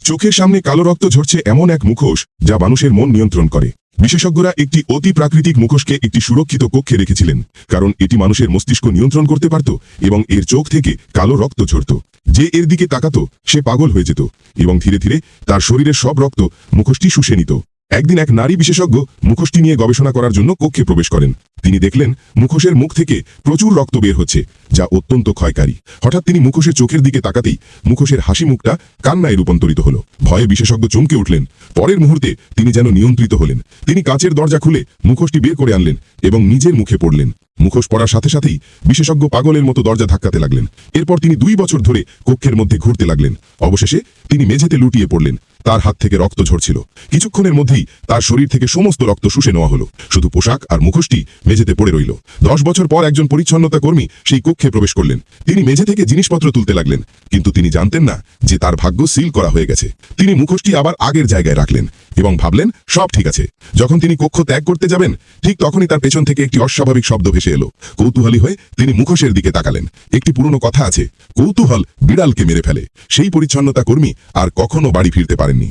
চোখের সামনে কালো রক্ত ঝরছে এমন এক মুখোশ যা মানুষের মন নিয়ন্ত্রণ করে। বিশেষজ্ঞরা একটি অতি প্রাকৃতিক মুখোশকে একটি সুরক্ষিত কক্ষে রেখেছিলেন, কারণ এটি মানুষের মস্তিষ্ক নিয়ন্ত্রণ করতে পারত এবং এর চোখ থেকে কালো রক্ত ঝরত। যে এর দিকে তাকাতো সে পাগল হয়ে যেত এবং ধীরে ধীরে তার শরীরের সব রক্ত মুখোশটি শুষে নিত। একদিন এক নারী বিশেষজ্ঞ মুখোশটি নিয়ে গবেষণা করার জন্য কক্ষে প্রবেশ করেন। তিনি দেখলেন মুখোশের মুখ থেকে প্রচুর রক্ত বের হচ্ছে, যা অত্যন্ত ক্ষয়কারী। হঠাৎ তিনি মুখোশের চোখের দিকে তাকাতেই মুখোশের হাসি মুখটা কান্নায় রূপান্তরিত হলো। ভয়ে বিশেষজ্ঞ চমকে উঠলেন। পরের মুহূর্তে তিনি যেন নিয়ন্ত্রিত হলেন। তিনি কাচের দরজা খুলে মুখোশটি বের করে আনলেন এবং নিজের মুখে পড়লেন। মুখোশ পড়ার সাথে সাথেই বিশেষজ্ঞ পাগলের মতো দরজা ধাক্কাতে লাগলেন। এরপর তিনি 2 বছর ধরে কক্ষের মধ্যে ঘুরতে লাগলেন। অবশেষে তিনি মেঝেতে লুটিয়ে পড়লেন। তার হাত থেকে রক্ত ঝরছিল। কিছুক্ষণের মধ্যেই তার শরীর থেকে সমস্ত রক্ত শুষে নেওয়া হলো। শুধু পোশাক আর মুখোশটি মেঝেতে পড়ে রইল। 10 বছর পর একজন পরিচ্ছন্নতা কর্মী সেই কক্ষে প্রবেশ করলেন। তিনি মেঝে থেকে জিনিসপত্র তুলতে লাগলেন, কিন্তু তিনি জানতেন না যে তার ভাগ্য সিল করা হয়ে গেছে। তিনি মুখোশটি আবার আগের জায়গায় রাখলেন এবং ভাবলেন সব ঠিক আছে। যখন তিনি কক্ষ ত্যাগ করতে যাবেন, ঠিক তখনই তার পেছন থেকে একটি অস্বাভাবিক শব্দ ভেসে এলো। কৌতূহলী হয়ে তিনি মুখোশের দিকে তাকালেন। একটি পুরনো কথা আছে, কৌতূহল বিড়ালকে মেরে ফেলে। সেই পরিচ্ছন্নতা কর্মী আর কখনো বাড়ি ফিরতে পারেননি।